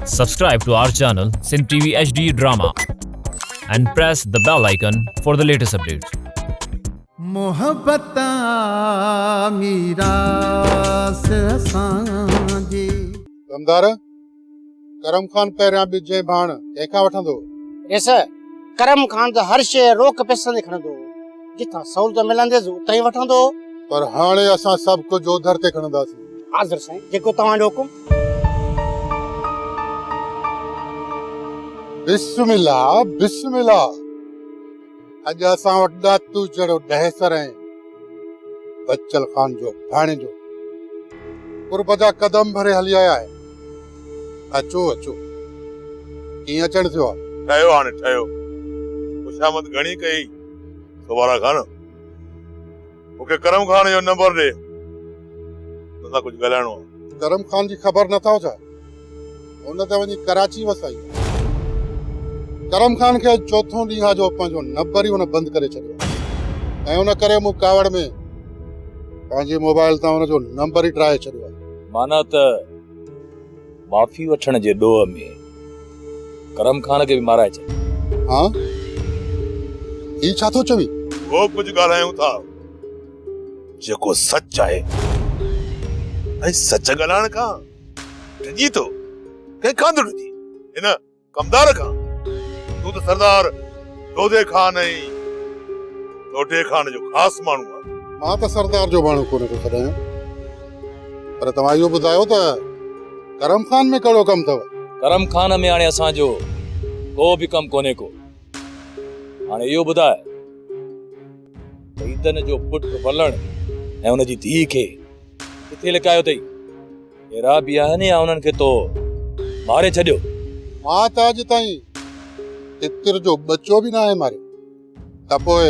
Subscribe to our channel Sin TV HD Drama and press the bell icon for the latest updates. मोहब्बत मीरा से सांझी कमदार करम खान पहिरियां ॿिजे भाण कंहिंखां वठंदो? ऐसा करम खान त हर शइ रोक पैसनि ते खणंदो, जितां सहूलियत मिलंदे उतां ई वठंदो। पर हाणे असां सभु कुझु ओधर ते खणंदासीं। हाज़िर साईं, जेको तव्हांजो हुकुम। बिस्मिल्लाह बिस्मिल्लाह। अॼु असां वटि ॾातू जहिड़ो डहसर ऐं बच्चल खान जो भाणेजो कुर्ब जा कदम भरे हली आया आहे। अचो अचो, कीअं अचणु थियो आहे? ठहियो हाणे ठहियो। खुशामद घणी कई सुबारा खान। मूंखे करम खान जो नंबर ॾे, तोसां कुझु ॻाल्हाइणो आहे। करम खान जी ख़बर नथा छा? हुन त वञी कराची वसाई। करम खान खे चोथों ॾींहं जो पंहिंजो नंबर ई हुन बंदि करे छॾियो ऐं हुन करे मूं कावड़ में पंहिंजे मोबाइल तां हुनजो नंबर ई ट्राए छॾियो आहे। माना त माफ़ी वठण जे ॾोह में करम खान खे बि माराए छॾियो। हा, ही छा थो चवी? वो कुझु ॻाल्हायूं था जेको सच आहे, ऐं सच ॻाल्हाइण खां डिॼी थो। कंहिंखां थो डिॼी? हिन कमदार खां। तूं त सरदार दोदे खान ऐं लोटे खान जो ख़ासि माण्हू आहे। मां त सरदार जो माण्हू कोन थो तॾहिं, पर तव्हां इहो ॿुधायो त करम खान में कहिड़ो कमु अथव? करम खान में हाणे असांजो को बि कमु कोन्हे को। हाणे इहो ॿुधाए त ईदन जो पुटु वलण ऐं हुनजी धीउ खे किथे लिकायो अथई? अहिड़ा बि आहिनि या उन्हनि खे तो मारे छॾियो? मां त अॼु ताईं तितिर जो बच्चो बि न आहे मारियो, त पोइ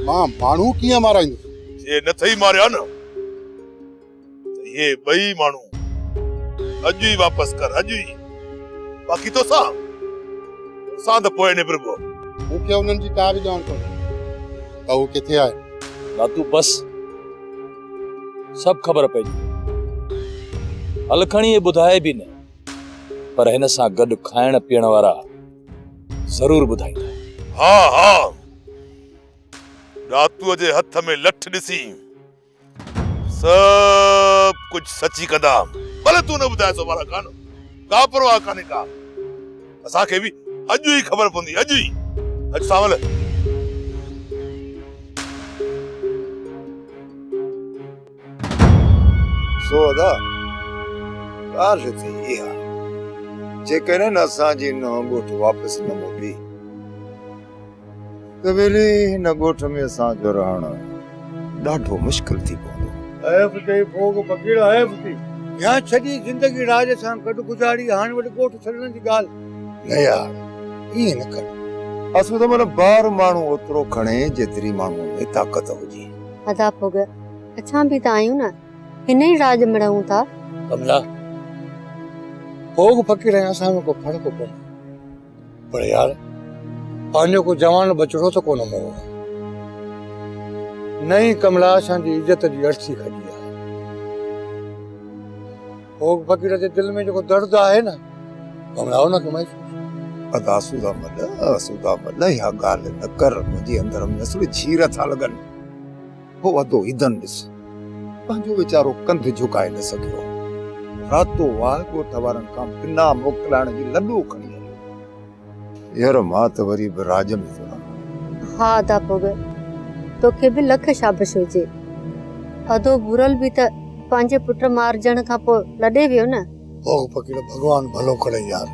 मां माण्हू कीअं माराईंदुसि? जे न थई मारिया न, त इहे ॿई माण्हू अॼु ई वापसि कर, अॼु ई। बाक़ी तोसां त पोइ निबिरबो। मूंखे हुननि जी का बि ॼाण कोन्हे त हू किथे आहे। लातू बस सभु ख़बर पइजी। हल खणी ॿुधाए बि न, पर हिन सां गॾु खाइण पीअण वारा ज़रूर ॿुधाईंदा। हा हा, रातूअ जे हथ में लठ ॾिसी सभु कुझु सची कंदा। भले तूं न ॿुधाए सुबारा खान, का परवाह कान्हे का। असांखे बि अॼु ई ख़बर पवंदी, अॼु ई। अॼु सावल सो अदा ॻाल्हि थी इहा, जेकॾहिं असांजी नहुं ॻोठ वापसि न मोटी त वेले हिन ॻोठ में असांजो रहणु ॾाढो मुश्किल थी पवंदो। ऐब ते भोग पकीड़ा ऐब थी या छॾी ज़िंदगी राज सां गॾु गुज़ारी, हाणे वटि ॻोठ छॾण जी ॻाल्हि न यार, ईअं न कर। असु त मन ॿार माण्हू ओतिरो खणे जेतिरी माण्हू में ताक़त हुजे। अदा भोग असां बि त आहियूं न, हिन ई राज में रहूं था। कमला, भोग फकीर ऐं असां में को फ़र्क़ु कोन्हे, पर यार पंहिंजो को जवान बचिड़ो त कोन मोह। नई कमला असांजी इज़त जी अर्थी खड़ी आहे। भोग फकीर जे दिल में जेको दर्द आहे न, कमला हुनखे महसूस। अदा सुदा मल इहा ॻाल्हि न कर। मुंहिंजे अंदर में असुल झीर था लॻनि। हो वॾो ईदन ॾिस, पंहिंजो वीचारो कंध झुकाए न सघियो। रातो वाह ॻोठ वारनि खां बिना मोकिलाइण जी लॾो खणी हलियो। यार मां त वरी बि राज में थो रहां। हा अदा भोग, तोखे बि लख शाबाश हुजे। अदो बुरल बि त पंहिंजे पुट मारजण खां पोइ लॾे वियो न। भोग फकीर भॻवान भलो करे यार,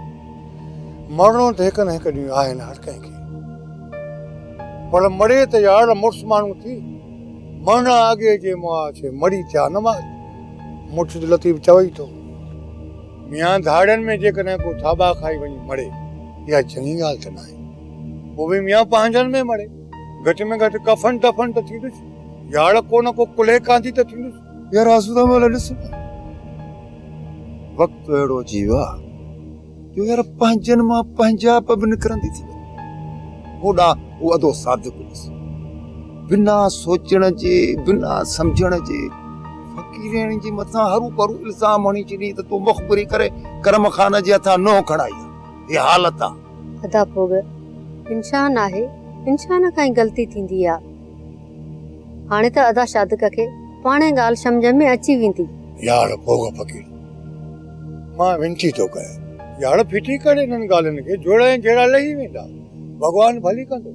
मरणो त हिकु न हिकु ॾींहुं आहे न हर कंहिंखे, पर मरे त यार मुड़ुस माण्हू थी। मरण आगे जे मुआ छे मरी थिया न मां। मुर्शिद लतीफ़ चवई थो, मियां धाड़नि में जेकॾहिं को थाबा खाई वञी मरे, इहा चङी ॻाल्हि त न आहे। पोइ बि मियां पंहिंजनि में मरे, घटि में घटि कफन टफन त थींदुसि, यार को न को कुले कांधी त थींदुसि। यार आसूदा मल ॾिस, वक़्तु अहिड़ो अची वियो आहे जो यार पंहिंजनि मां पंहिंजाप बि निकिरंदी थी। होॾां उहो अदो सादिक ॾिस, बिना सोचण जे बिना सम्झण जे फकीरणी जी मथा हरू करू इल्जाम हणी छॾी त तूं मुखबरी करे करम खान जे हथां नो खणाई ये हालत आ अदा पोग इंसान आहे, इंसान खां ई ग़लती थींदी आ। हाणे त अदा शादक खे पाणे ॻाल्हि सम्झ में अची वेंदी। यार भोग फकीर मां विनती थो कयां, यार फिटी करे इन्हनि ॻाल्हियुनि खे जोड़ा ऐं जहिड़ा लही वेंदा, भॻवान भली कंदो।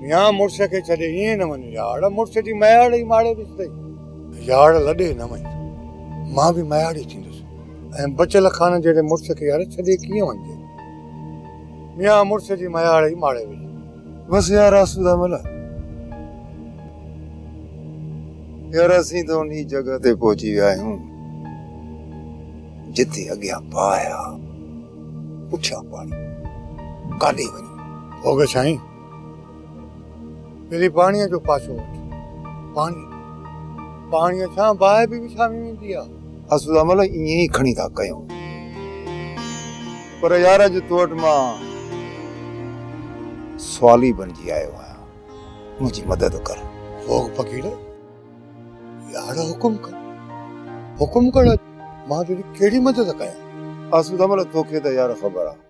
या मुड़ुस खे छॾे ईअं न वञ यार, मुड़ुस जी मयाड़ ई माड़े ॾिसंदई। यार लॾे न वञ, मां बि मयाड़ी थींदुसि ऐं बचियल खान जहिड़े मुड़ुस खे यार छॾे कीअं वञिजे। मियां मुड़ुस जी मयाड़ ई माड़े विझ। बस यार आसूदा मला यार असीं त उन जगह ते पहुची विया आहियूं जिथे अॻियां पाया पुठियां पाणी काॾे वञूं। भोग साईं पहिरीं पाणीअ जो पासो वठ। पाणीअ सां बाहि बि विछामी वेंदी आहे। आसूदा मला ईअं ई खणी था कयूं, पर यार अॼु तो वटि मां सवाली बणिजी आयो आहियां, मुंहिंजी मदद कर। भोग फकीर यार हुकुम कर, मां तुंहिंजी कहिड़ी मदद कयां। आसूदा मला तोखे त यार ख़बर आहे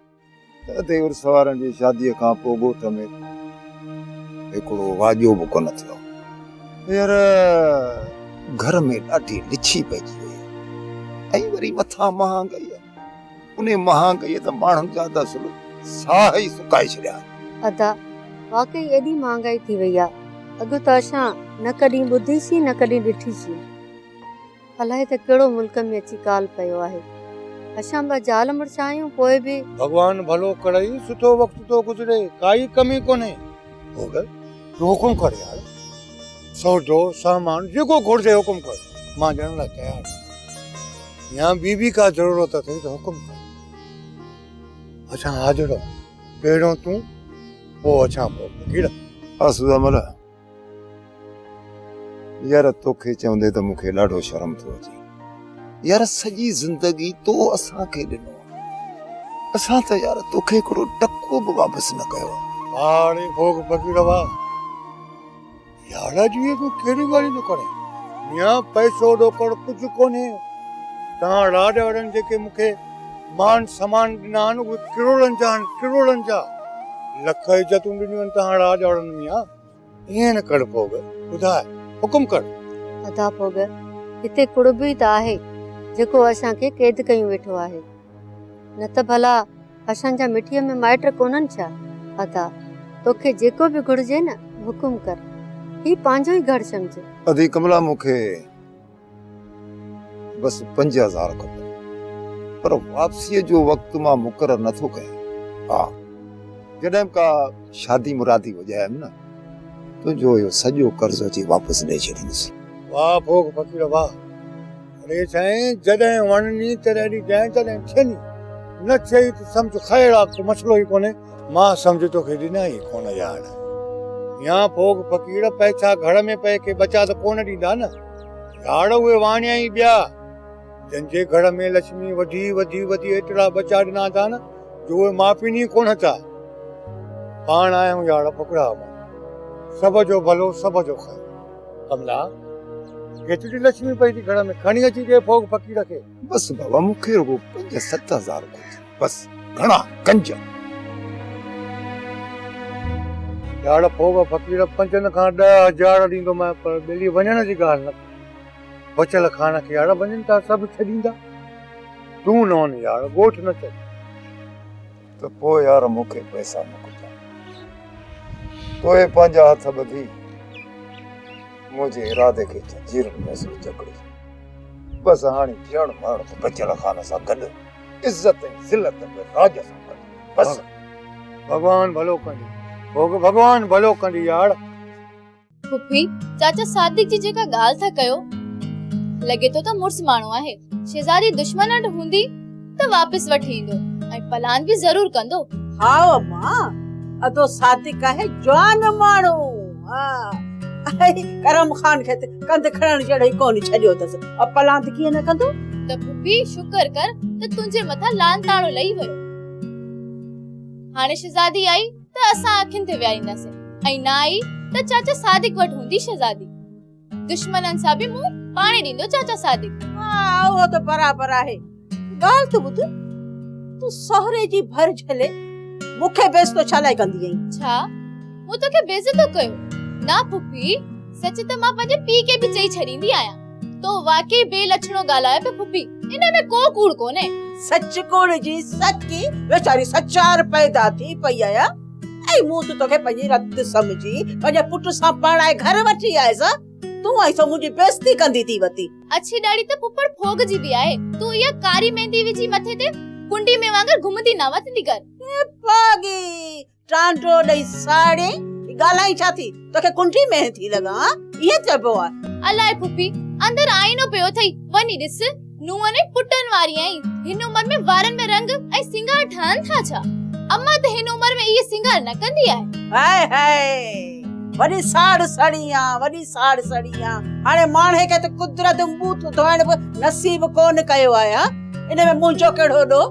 त देवर सवारनि जी शादीअ खां पोइ ॻोठ में हिकिड़ो वाॼो बि कोन थियो। यार घर में ॾाढी लिछी पइजी वई ऐं वरी मथां महांगाई आहे। उन महांगाईअ त माण्हुनि जा त साह ई सुकाए छॾिया। अदा वाकई एॾी महांगाई थी वई आहे, अॻु त असां न कॾहिं ॿुधीसीं न कॾहिं ॾिठीसीं। अलाए त कहिड़ो मुल्क में अची काल पियो आहे। असां ॿ ज़ाल मुड़ुस आहियूं, पोइ बि भॻवान भलो करे, सुठो वक़्तु तो गुज़रे, काई कमी कोन्हे। भोग तूं हुकुम कर यार, सौदो सामान जेको घुर्जे हुकुम कर, मां ॾियण लाइ तयार आहियां। या बीबी का ज़रूरत अथई त हुकुम कर, असां हाज़िर आहियूं। पहिरियों तूं पोइ असां फकीर। आसूदा मला यार तोखे चवंदे त मूंखे ॾाढो शर्म थो अचे। यार सॼी ज़िंदगी तो असांखे ॾिनो, असां त यार तोखे हिकिड़ो टको बि वापसि न कयो। हाणे भोग फकीर वाह यार जी तूं कहिड़ी ॻाल्हि न करे। या पैसो ॾोकड़ कुझु कोन्हे। तव्हां राज वारनि जेके मूंखे मान सम्मान ॾिना आहिनि उहे किरोड़नि जा आहिनि, किरोड़नि जा। लख इज़तूं ॾिनियूं आहिनि तव्हां राज वारनि में। ईअं न कर भोग, ॿुधाए हुकुम कर। अदा पोग हिते कुड़बी त आहे जेको असांखे क़ैद कयूं वेठो आहे, न त भला असांजा मिठीअ में माइट कोन्हनि छा। अदा तोखे जेको बि घुर्जे न हुकुम कर, ही पंहिंजो ई घर सम्झ। अधी कमला मूंखे बस 5000 खपे, पर वापसीअ जो वक़्तु मां मुक़रर नथो कयां। हा जॾहिं का शादी मुरादी वॼायमि न, तुंहिंजो इहो सॼो कर्ज़ अची वापसि ॾेई छॾींदुसि। वाह भोग फकीर वाह। अरे साईं जॾहिं वणनी तॾहिं ॾिजांइ, तॾहिं थियनी, न थियई त सम्झ ख़ैर आहे, को मसइलो ई कोन्हे। मां सम्झ तोखे ॾिना ई कोन यार। या भोग फकीर पैसा घर में पए के बचा त कोन ॾींदा न यार, उहे वाणिया ई ॿिया जंहिंजे घर में लक्ष्मी वधी वधी वधी एतिरा बचा ॾिना था न जो उहे माफ़ी कोन था। पाण आहियूं यार फकड़ा, सब जो भलो सब जो ख़ैर। कमला केतिरी लक्ष्मी पई थी घर में, खणी अची ॾे भोग फकीर खे। बस बाबा मूंखे रुगो 5-7 बस घणा कंज। यार भोग फकीर 5 खां 10,000 ॾींदो मैं, पर ॿेली वञण जी ॻाल्हि न। बचल खान खे यार वञनि था सभु छॾींदा, तूं न वञ यार, ॻोठ न छॾ। त पोइ यार मूंखे पैसा मोकिलिजा, तोए पंहिंजा हथ ॿधी मुंहिंजे इरादे खे जंजीर में जकड़ी। बसि हाणे ॼण मरण त बचल खान सां गॾु, इज़त ऐं ज़िलत में राज सां गॾु। बसि भॻवान भलो कंदी, भोग भॻवान भलो कंदी यार। फुफी चाचा सादिक जी जेका ॻाल्हि था कयो, लॻे थो त मुड़ुस माण्हू आहे। शहज़ादी दुश्मन वटि हूंदी त वापसि वठी ईंदो ऐं पलान बि ज़रूर कंदो। हा मां अदो सादिक आहे जवान माण्हू। करम खान खे कंध खणण जहिड़ो ई कोन छॾियो अथसि, पलांत कीअं न कंदो। त फुफी शुक्र कर त तुंहिंजे मथां लान ताड़ो लही वियो। हाणे शहज़ादी आई त असां अखियुनि ते विहारींदासीं, ऐं न आई त चाचा सादिक वटि हूंदी शहज़ादी। दुश्मननि सां बि मुंहुं पाणी ॾींदो चाचा सादिक। हाँ वो तो बराबर आहे। ॻाल्हि तो ॿुध, तू सहुरे जी भर झले मूंखे बेइज्जतो छा लाइ कंदी आहीं? छा मूं तोखे बेइज्जतो कयो? ना पुफी, सच त मां पंहिंजे पीउ खे बि चई छॾींदी आहियां। तो वाकई बेलछणो ॻाल्हाए पे पुफी, इन में को कूड़ कोन्हे। सच कूड़ जी सची वेचारी सचार पैदा थी पई आया ऐं मूं तो तोखे पंहिंजी रत समझी पंहिंजे पुट सां पढ़ाए घर वठी आयसि। तू आई सो मुंहिंजी बेइज्जती कंदी थी वती। अच्छी ॾाढी त पुपड़ फोग जी बि आहे। तू इहा कारी मेहंदी विझी मथे ते कुंडी में वांगर घुमंदी न वतंदी कर। पागी टांडो ॾेई साड़ी ॻाल्हाई छा थी? तोखे कुंडी में थी लॻा इहे चइबो आहे? अलाए पुफी, अंदर आईनो पियो थई, वनी ॾिस। नुंहं ने पुटन वारी आई। हिन उम्र में वारन में रंग ऐं सिंगार ठहन था छा? अम्मा त हिन उम्र में इहे सिंगार न कंदी आहे। हाय हाय वडी साड़ सड़िया हाणे माणे के त कुदरत बूथ धोइण बि नसीब कोन कयो आया। इन में मुंहिंजो कहिड़ो ॾो?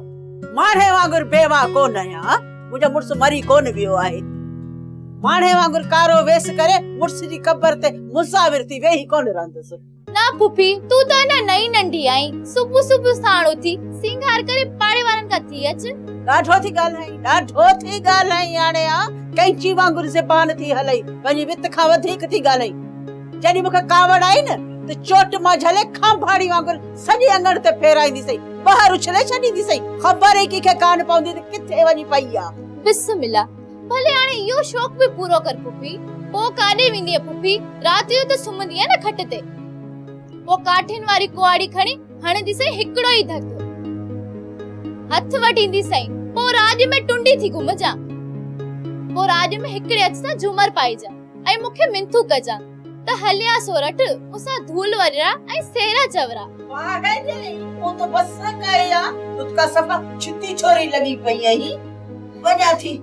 माणे वांगुर बेवा कोन आहियां। मुंहिंजो मुड़स मरी कोन वियो आहे। माणे वांगुर कारो वेस करे मुड़स जी कबर ते मुसाविर थी वेही कोन रहंदसि। ना पुफी, तू त अञा नई नंढी आई। सुबुह सुबुह साण उथी सिंगार करे पाड़े वारन का थी अच। ॾाढो थी ॻाल्हाई हाणे आ कैंची वांगुर ज़बान थी हलई, पंहिंजी वित खां वधीक थी ॻाल्हाई। जॾहिं मूंखे कावड़ आई न त चोट मां झले खांभाड़ी वांगुर सॼे अंगण ते फेराईंदी सही, ॿाहिरि उछले छॾींदी सही। ख़बर ई कंहिंखे कान पवंदी त किथे वञी पई आ। बिस्मिल्लाह, भले हाणे इहो शौक़ बि पूरो कर पुफी। पो काॾे वेंदी आहे पुफी? रात जो त सुम्हंदी आहे न खट ते। पो काठिन वारी कुआड़ी खणी हणंदी सही हिकड़ो ई धक, हथ वठींदी सही। पो राज में टुंडी थी घुमजा। पो राज में हिकड़े हथ सां झूमर पाइजा ऐं मूंखे मिंथू कजा त हलिया सोरठ उसा धूल वरिया ऐं सेरा चवरा। वाह गई वो तो बस कया तुका सफा छिती छोरी लगी पई आई। वजा थी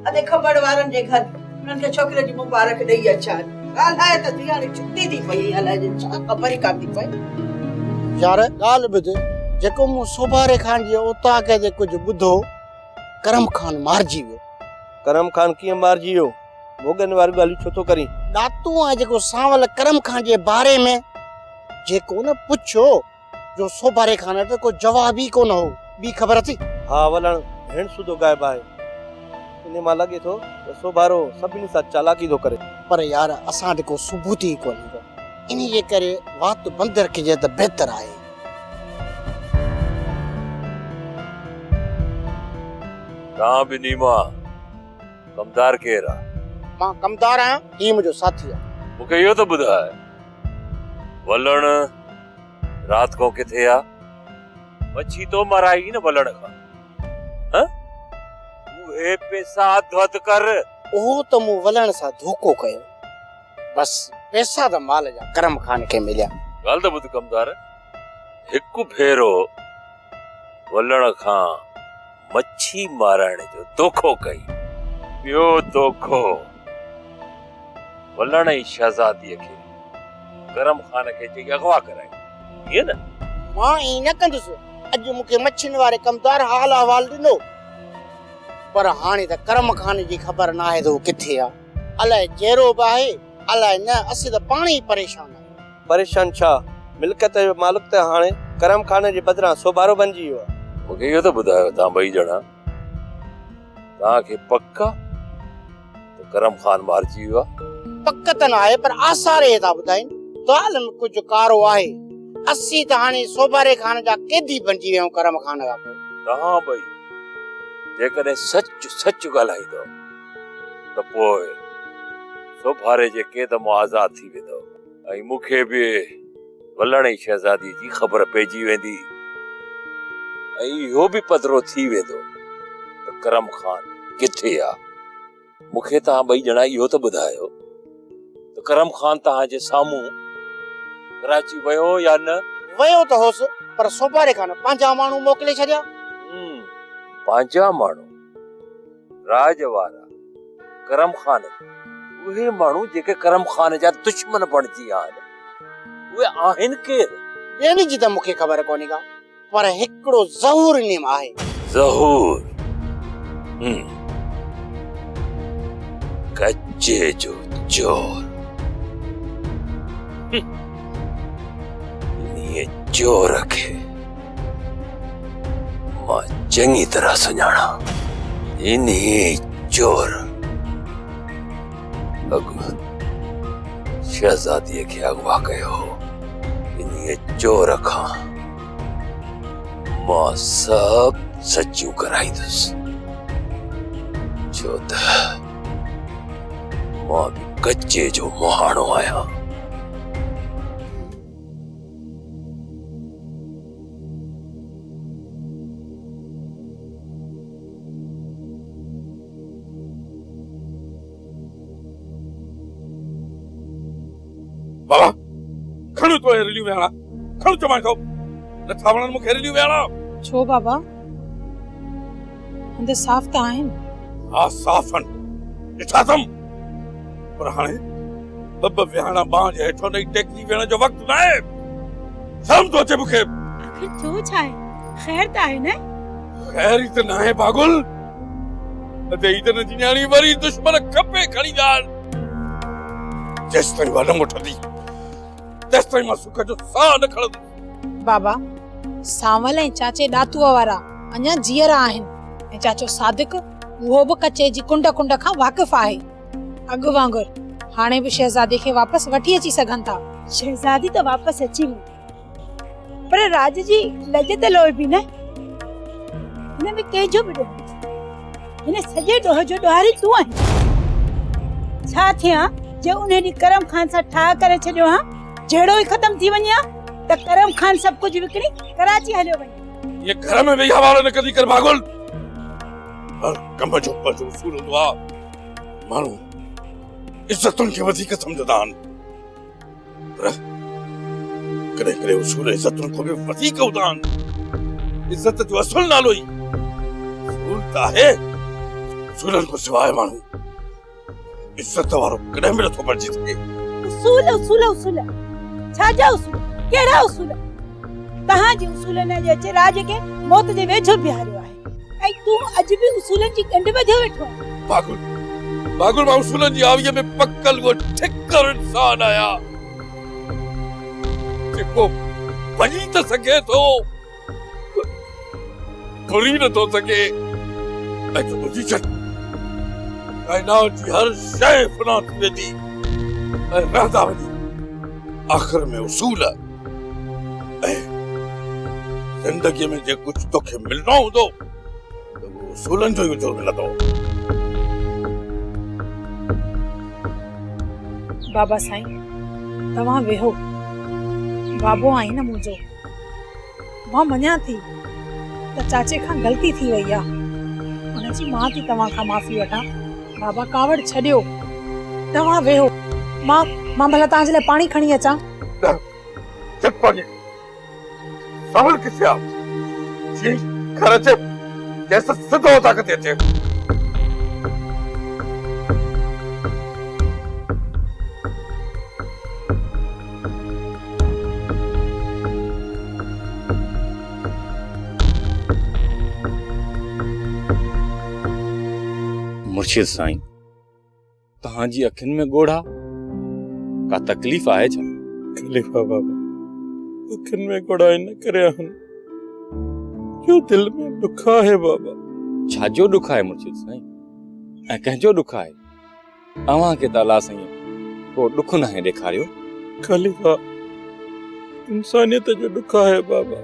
अदे खबर वारन जे घर उनन के छोकरे जी मुबारक दई अच्छा ॻाल्हाए त दियाणी छिती थी पई हलाए जे छा ख़बर ई कान थी पई। यार ॻाल्हि ॿुध, जेको मूं सोभारे खान जी उता के जे कुछ ॿुधो, करम खान मारजी वियो। करम खान कीअं मारजी वियो? मोगन वारी ॻाल्हि छो तो करी? ॾातू आहे जेको सांवल करम खान जे बारे में जेको न पुछो जो सोभारे खान त को जवाब ई कोन हो। बी ख़बर थी? हाँ वलण भेण सुधो गायब आहे। इन मां लगे थो त सोभारो सभिनी सां चालाकी थो करे। पर यार असां वटि को सबूत ई कोन्हे, इन जे करे वात बंदि रखिजे त बहितर आहे। तव्हां ॿिन्ही मां कमदार केरु आहे? मां कमदार आहियां, ही मुंहिंजो साथी आहे। मूंखे इहो त ॿुधाए, वलण रात को किथे आहे? मच्छी तो मराई न वलण खां? उहे पैसा अधु कर। ओहो त मूं वलण सां धोखो कयो, बस पैसा त माल जा करम खान खे मिलिया। ॻाल्हि त ॿुध कमदार, हिकु भेरो वलण खां मच्छी मारण जो धोखो कई, ॿियो धोखो वलण जी शहज़ादीअ खे करम खान खे चई अगवा कराई, ईअं न? मां ई न कंदुसि। अॼु मूंखे मच्छिन वारे कमदार हाल अहवाल ॾिनो, पर हाणे त करम खान जी ख़बर न आहे त हू किथे आहे। अलाए जहिड़ो बि आहे अलाए न, असीं त पाण ई परेशान आहियूं। परेशान छा? मिल्कियत जो मालिक त हाणे करम खान जे बदिरां सोभारो बणिजी वियो आहे। मूंखे इहो त ॿुधायो, तव्हां ॿई ॼणा तव्हांखे पक्का त करम खान मारिजी वियो आहे? पक त न आहे, पर आसार हे था ॿुधाइनि दाल में कुझु कारो आहे। असीं त हाणे सोभारे खान जा कैदी बणिजी विया आहियूं करम खान खां पोइ। तव्हां ॿई जेकॾहिं सच सच ॻाल्हाईंदो त पोइ सोभारे जे कैद मां आज़ाद थी वेंदो ऐं मूंखे बि वलण जी शहज़ादी जी ख़बर पइजी वेंदी ऐं इहो बि पधिरो थी वेंदो त करम खान किथे आहे। मूंखे तव्हां ॿई ॼणा इहो त ॿुधायो त करम खान तव्हांजे साम्हूं कराची वियो या न? वियो त होसि, पर सोभारे खान पंहिंजा माण्हू मोकिले छॾिया। पंहिंजा माण्हू? राज वारा करम खान, उहे माण्हू जेके करम खान जा दुश्मन बणिजी आहिनि, उहे आहिनि केरु? ॿियनि जी त मूंखे ख़बर कोन्हे का, पर हिकिड़ो ज़हूर नेम आहे। ज़हूर? कच्चे जो चोर। चोर खे मां चङी तरह सुञाणा। इन्ही चोर शहजादीअ खे अगवा कयो। इन्ही चोर खां मां सब सचूं कराईंदुसि, छो त मां बि कच्चे जो मुहाणो आहियां। बाबा खणो तो रिलियो वेला, खणो चमां को न थावणन मुखे रिलियो वेला। छो बाबा हंदे साफ़ त आहिनि। हा साफ़न इठातम, पर हाणे बब विहाणा बांह जे हेठो नहीं टेकनी वेण जो वक्त न आहे। शर्म तो अचे मुखे। आखिर थियो छा आहे? खैर त आहे न? खैर ही त न आहे पागल। अते इतने जिन्याणी वरी दुश्मन खपे खणी ॻाल्हि। जेस ताईं वॾम उठंदी तेस ताईं मां सुख जो साह न खणंदुसि। बाबा सावल ऐं चाचे ॾातूअ वारा अञा जीअरा आहिनि ऐं चाचो सादिक उहो बि कचे जी कुंड कुंड खां वाक़िफ़ आहे। अॻु वांगुरु हाणे बि शहज़ादी खे वापसि वठी अची सघनि था। शहज़ादी त वापसि अची वई, पर राज जी लज त लोई बि न। हिन में कंहिंजो बि ॾोह न। हिन सॼे ॾोह जो ॾोहारी तूं आहीं। छा थिया जे उन ॾींहुं करम खान सां ठाह करे छॾियो हा? जहिड़ो ई ख़तम थी वञे त करम खान सभु कुझु विकिणी कराची हलियो वञे। ये घर में वेही हवालो न कदी कर पागल। हर कम जो पर जो उसूल हूंदो आहे, माण्हू इज़तुनि खे वधीक सम्झंदा आहिनि, पर कॾहिं कॾहिं उसूल इज़तुनि खां बि वधीक हूंदा आहिनि। इज़त जो असुल नालो ई उसूल त आहे। उसूलनि खां सवाइ माण्हू इज़त वारो कॾहिं बि नथो बणिजी सघे। उसूल उसूल उसूल छा जा उसूल? कहिड़ा उसूल? तव्हांजे उसूलनि जे अचे राज खे मौत जे वेझो बीहारियो आहे ऐं तूं अॼु बि उसूलनि जी ॻंढ ॿधियो वेठो आहे। पागल पागल, मां उसूलनि जी आवीअ में पकल वो ठिकर इंसान आहियां जेको वञी त सघे थो, घुरी नथो सघे। ऐं तूं ॿुधी छॾ, काइनात जी हर शइ फना थी वेंदी ऐं रहंदा वञी आख़िर में उसूल। ऐं ज़िंदगीअ में जे कुझु तोखे मिलणो हूंदो त उहो उसूलनि जो ई वजूद मिलंदो। बाबा साईं तव्हां वेहो। बाबो आई न मुंहिंजो। मां मञा थी त चाचे खां ग़लती थी वई आहे, उनजी मां थी तव्हां खां माफ़ी वठां। बाबा कावड़ छॾियो, तव्हां वेहो। मां भला तव्हांजे लाइ पाणी खणी अचां। चट पाणी सावल किथे आ? जी घर अचे जैसे सिधो होता कते अचे। मुर्शिद साईं तहांजी अखियुनि में ॻोढ़ा का तकलीफ़ आहे छा? खलीफ़ा बाबा अखियुनि में ॻोढ़ा न करे आहिनि, जो दिल में दुख आहे बाबा। छाजो दुख आहे मुर्शिद साईं ऐं कंहिंजो दुख आहे? अव्हां खे त अल्लाह साईं को दुख न आहे ॾेखारियो। खलीफ़ा इंसानियत जो दुख आहे बाबा।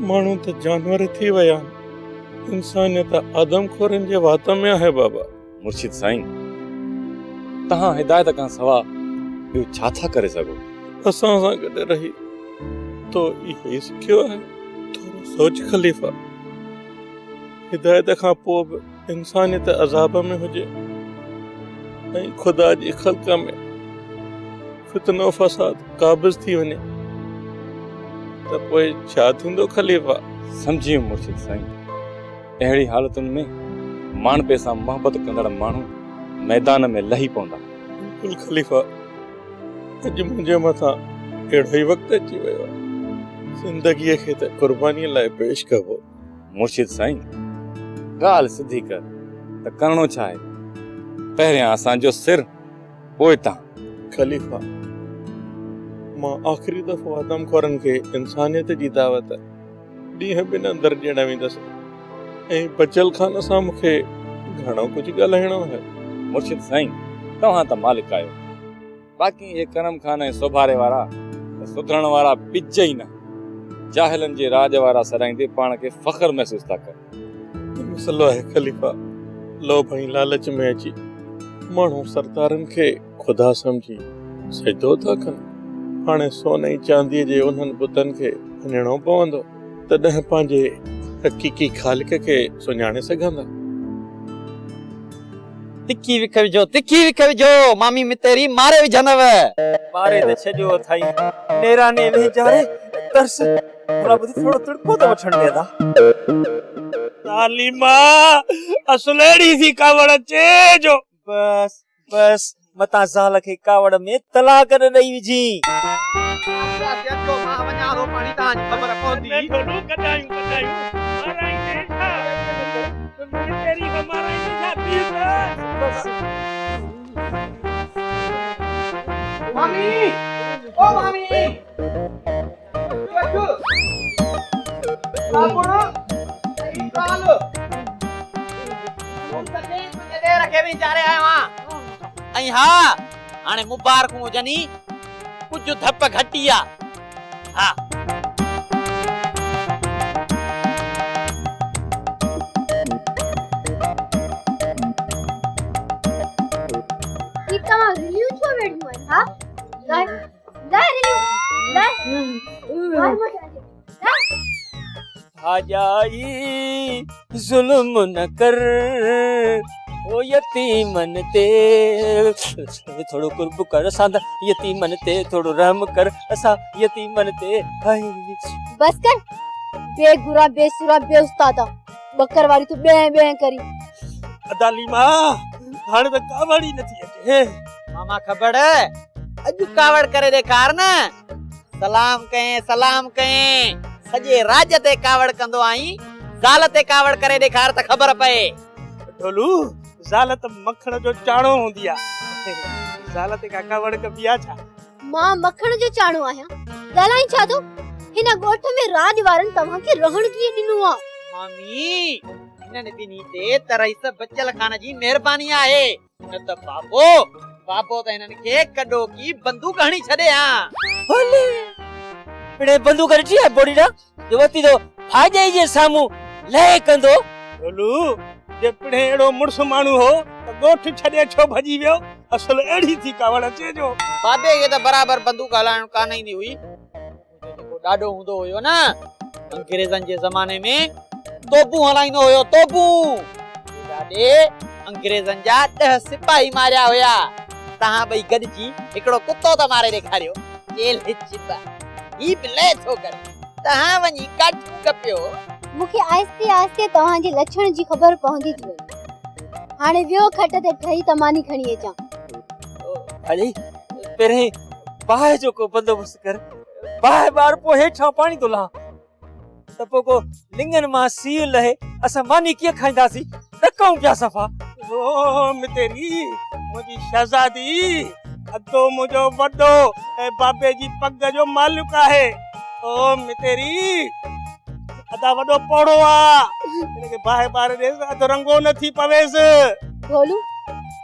माण्हू त जानवर थी विया आहिनि, इंसानियत आदमखोरनि जे वात में आहे बाबा। मुर्शिद साईं तहां हिदायत खां सवा ॿियो छा था करे सघो? असां सां गॾु रही तो इहो ई सिखियो आहे। थोरो सोच खलीफ़ा, हिदायत खां पोइ बि इंसानियत अज़ाब में हुजे ऐं ख़ुदा जी ख़ल्क़ में फितनो फ़साद काबिज़ थी वञे त पोइ छा थींदो खलीफ़ा? समझी मुर्शिद साईं, अहिड़ी हालतुनि में माण्पे सां मोहबत कंदड़ माण्हू मैदान में लही पवंदा। बिल्कुलु खलीफ़ा, अॼु मुंहिंजे मथां अहिड़ो ई वक़्तु अची वियो आहे, ज़िंदगीअ खे त क़ुर्बानीअ लाइ पेश कबो। मुर्शिद साईं ॻाल्हि सिधी कर त करणो छा आहे? पहिरियां असांजो सिर पोइ तव्हां। खलीफ़ा मां आख़िरी दफ़ो आदमखोरनि खे इंसानियत जी दावत ॾींहं ॿिनि अंदरि ॾियण वेंदसि ऐं बचल खान सां मूंखे घणो कुझु ॻाल्हाइणो आहे। मुर्शिद साईं, तव्हां त मालिक आहियो, बाक़ी हे करम खान ऐं सोभारे वारा सुधरण वारा ॿिज ई न, जाहिलनि जे राज वारा सराईंदे पाण खे फ़ख्र महसूस था कनि। मसलो आहे ख़लीफ़ा, लोभ ऐं लालच में अची माण्हू सरदारनि खे ख़ुदा सम्झी सजदो था कनि। हाणे सोन ऐं चांदीअ जे उन्हनि बुतनि खे वञणो पवंदो, तॾहिं पंहिंजे हक़ीक़ी ख़ालिक खे सुञाणे सघंदा। तिखी विख विझो, मामी मितेरी मारे विझंदव। मारे त छॾियो अथई, नेराने वेचारे तरस भला ॿुधी थोरो तिड़को त वठण ॾे था। तालीमा असुलेड़ी थी कावड़ अचे जो। बस मता ज़ाल खे कावड़ में तलाक न ॾेई विझी। मां वञा थो, पाणी तव्हांजी ख़बर पवंदी। कढायूं माराई देखा तेरी हमारा जाती है। मामी, ओ मामी, बाबूनो चालो हम सके दे रखे भी जा रहे आयो हां। ऐं हा हाणे मुबारकूं हुजनी, कुझु धप घटिया। हा तमा रिव्यू छो वेडियो है? हां ला रिव्यू ला हाजाई जुल्म न कर ओ यतीमन ते, थोड़ो कुर्ब कर सांदा यतीमन ते, थोड़ो रहम कर असा यतीमन ते। बस कर, बेगुरा बेसुरा बेउस्तादा बकर वाली तू बे बे करी। अदालीमा हाणे त कावड़ी नथी अचे। मामा खबर अॼु कावड़ करे ॾेखार न। सलाम कहीं सॼे राज ते कावड़ कंदो आई, ज़ाल ते कावड़ करे ॾेखार त खबर पए। ढोलू ज़ाल त मखण जो चाणो हूंदी आ, ज़ाल ते कावड़ कबिया छा? मां मखण जो चाणो आहियां, ॻाल्हाई छा तो? हिन ॻोठ में राज वारनि तव्हां खे रहण कीअं ॾिनो आ? मामी हिननि ॿिन्ही ते त रईस बचल खान जी महिरबानी आहे, न त बाबो त हिननि खे कॾो की बंदूक हणी छॾे हा। भले पिणे बंदूक ॾिठी आहे बोडीड़ा जो वती तो भाॼाई जे साम्हूं लहे कंदो। ढोलू जे पिणे एड़ो मुड़स माण्हू हो त ॻोठ छॾे छो भॼी वियो? असल एड़ी थी कावड़ अचे जो। बाबे खे त बराबर बंदूक हलाइण कान ईंदी हुई, जेको ॾाढो हूंदो हुयो न अंग्रेज़नि जे ज़माने में, तोपूं हलाईंदो हुयो तोपूं। ॾाढे अंग्रेज़नि जा 10 सिपाही मारिया हुया। तहां ॿई गॾिजी हिकिड़ो कुत्तो त मारे ॾेखारियो, जेल हिचिता ही बिले थो करे तहां वञी काठियूं कपियो। मूंखे आहिस्ते आहिस्ते तव्हां जे लक्षण जी ख़बर पवंदी थी वई। हाणे वियो खट ते ठही तमानी खणी अचां। अरे पहिरें बाहि जो को बंदोबस्त कर, बाहि बार पो हेठां पाणी तो ला त पो को लिंगन मां सील लहे, असां मानी कीअं खाईंदासीं? ॾकऊं पिया सफ़ा। ओ मितेरी मुंहिंजी शहज़ादी, अदो मुंहिंजो वॾो ऐं बाबे जी पग जो मालिक आहे। ओ मितेरी अदा वॾो पोड़ो आ, हिनखे बाहि बार ॾेस अधु रंगो न थी पवेसि। ढोलू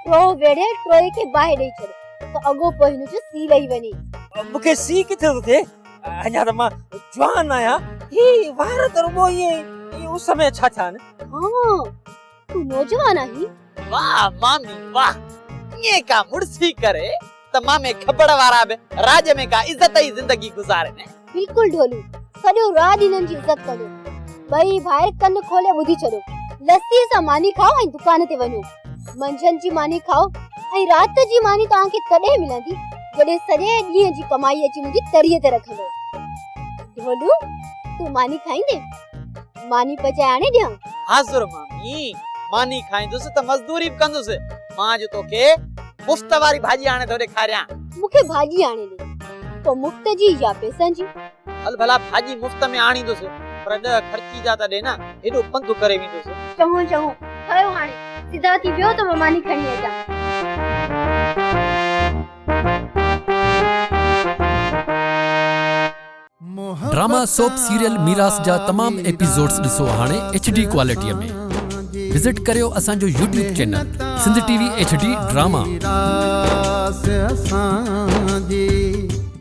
ट्रो वेड़े ट्रोए खे बाहि ॾेई छॾ त अॻो पोइ हिन जो सी लही वञे। मूंखे सी किथे थो थिए? अञा त मां जवान आहियां, ही वार त रुगो ये उस समय छा थिया न। हां तू नौजवान आही। वाह मामी वाह, ये का मुड़सी करे त मामे खबड़ वारा बि राज में का इज्जत ई जिंदगी गुजारे ने। बिल्कुल ढोलू, सॼो राज हिननि जी इज्जत कंदो। ॿई भाइर कन खोले ॿुधी छॾो, लस्सी सां मानी खाओ ऐं दुकान ते वञो। मंझंदि जी मानी खाओ ऐं राति जी मानी तव्हांखे तॾहिं मिलंदी जॾहिं सॼे ॾींहं जी कमाई अची मुंहिंजी तरीअ ते रखंदो। ढोलू तू मानी खाईंदे? मानी पचाए आणे ॾियां? हाज़ुर मामी, मानी खाईंदुसि त मज़दूरी बि कंदुसि। मां जो तोखे मुफ्त वारी भाॼी आणे थो ॾेखारियां। मूंखे भाॼी आणे ॾे, पोइ मुफ्त जी या पैसनि जी? हल भला भाॼी मुफ्त में आणींदुसि, पर 10 ख़र्ची जा त ॾे न, हेॾो पंधु करे वेंदुसि। चङो खयो हाणे सीधा थी वियो त मां मानी खणी अचां। ड्रामा सोप सीरियल मीरास जा तमाम एपिसोड्स ॾिसो हाणे HD क्वालिटीअ में। विजिट करियो असांजो YouTube channel Sindh TV HD drama.